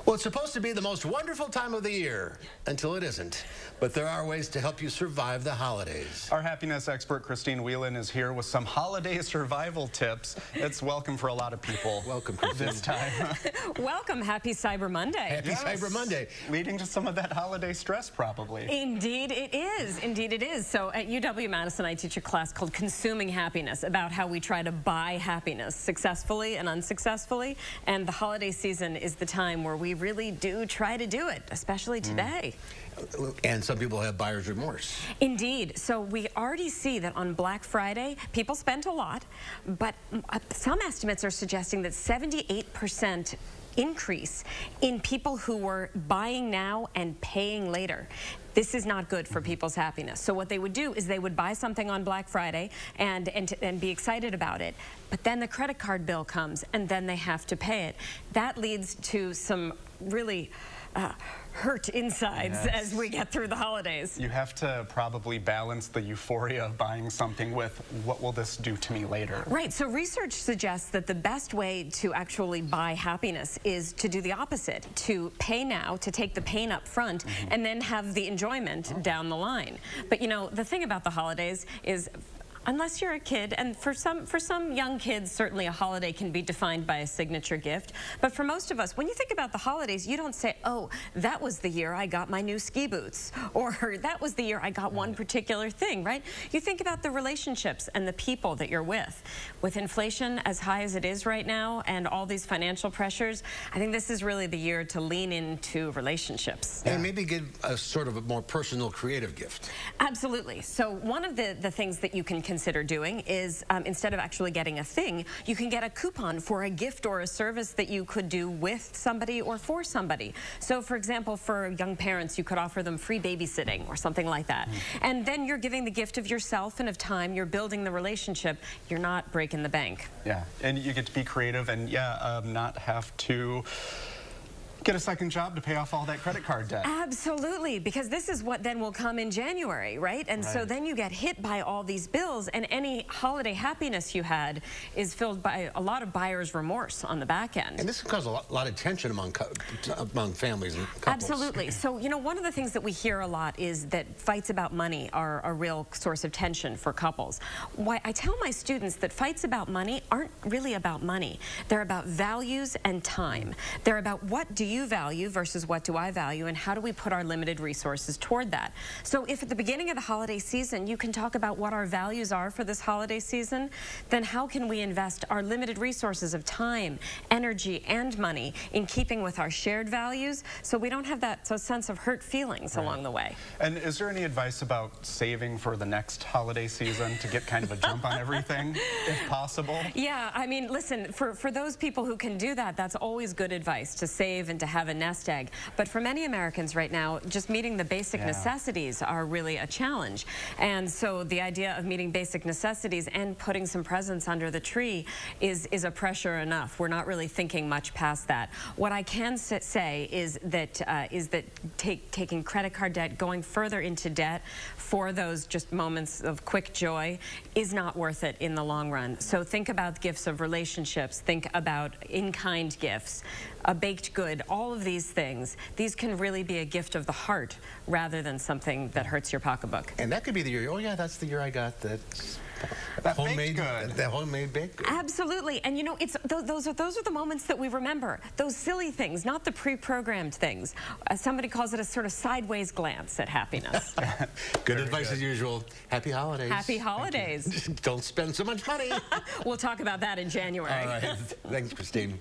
Well, it's supposed to be the most wonderful time of the year until it isn't. But there are ways to help you survive the holidays. Our happiness expert, Christine Whelan, is here with some holiday survival tips. It's welcome for a lot of people. Welcome, Christine. This time. Welcome. Happy Cyber Monday. Happy Cyber Monday. Leading to some of that holiday stress, probably. Indeed it is. Indeed it is. So at UW-Madison, I teach a class called Consuming Happiness, about how we try to buy happiness successfully and unsuccessfully. And the holiday season is the time where we really do try to do it, especially today. And some people have buyer's remorse. Indeed. So we already see that on Black Friday, people spent a lot, but some estimates are suggesting that 78% increase in people who were buying now and paying later. This is not good for people's happiness. So what they would do is they would buy something on Black Friday and be excited about it. But then the credit card bill comes and then they have to pay it. That leads to some really hurt insides as we get through the holidays. You have to probably balance the euphoria of buying something with what will this do to me later. Right. So research suggests that the best way to actually buy happiness is to do the opposite, to pay now, to take the pain up front, and then have the enjoyment down the line. But you know, the thing about the holidays is, unless you're a kid, and for some young kids, certainly a holiday can be defined by a signature gift. But for most of us, when you think about the holidays, you don't say, oh, that was the year I got my new ski boots, or that was the year I got one particular thing, right? You think about the relationships and the people that you're with. With inflation as high as it is right now and all these financial pressures, I think this is really the year to lean into relationships. And maybe give a sort of a more personal, creative gift. Absolutely. So one of the things that you can consider doing is instead of actually getting a thing, you can get a coupon for a gift or a service that you could do with somebody or for somebody. So for example, for young parents, you could offer them free babysitting or something like that. And then you're giving the gift of yourself and of time, you're building the relationship, you're not breaking the bank. Yeah, and you get to be creative and not have to get a second job to pay off all that credit card debt. Absolutely, because this is what then will come in January, right? And so then you get hit by all these bills, and any holiday happiness you had is filled by a lot of buyer's remorse on the back end. And this can cause a lot of tension among families and couples. Absolutely. So, you know, one of the things that we hear a lot is that fights about money are a real source of tension for couples. Why I tell my students that fights about money aren't really about money. They're about values and time. They're about what do you value versus what do I value, and how do we put our limited resources toward that. So if at the beginning of the holiday season you can talk about what our values are for this holiday season, then how can we invest our limited resources of time, energy, and money in keeping with our shared values so we don't have that sense of hurt feelings along the way. And is there any advice about saving for the next holiday season to get kind of a jump on everything, if possible? Yeah, I mean, listen, for those people who can do that, that's always good advice, to save and to have a nest egg. But for many Americans right now, just meeting the basic necessities are really a challenge. And so the idea of meeting basic necessities and putting some presents under the tree is a pressure enough. We're not really thinking much past that. What I can say is that taking credit card debt, going further into debt for those just moments of quick joy is not worth it in the long run. So think about gifts of relationships, think about in-kind gifts, a baked good, all of these things. These can really be a gift of the heart rather than something that hurts your pocketbook. And that could be the year, oh yeah, that's the year I got that homemade baked good. Absolutely. And you know, it's those are the moments that we remember. Those silly things, not the pre-programmed things. Somebody calls it a sort of sideways glance at happiness. Good advice as usual. Happy holidays. Happy holidays. Don't spend so much money. We'll talk about that in January. All right. Thanks, Christine.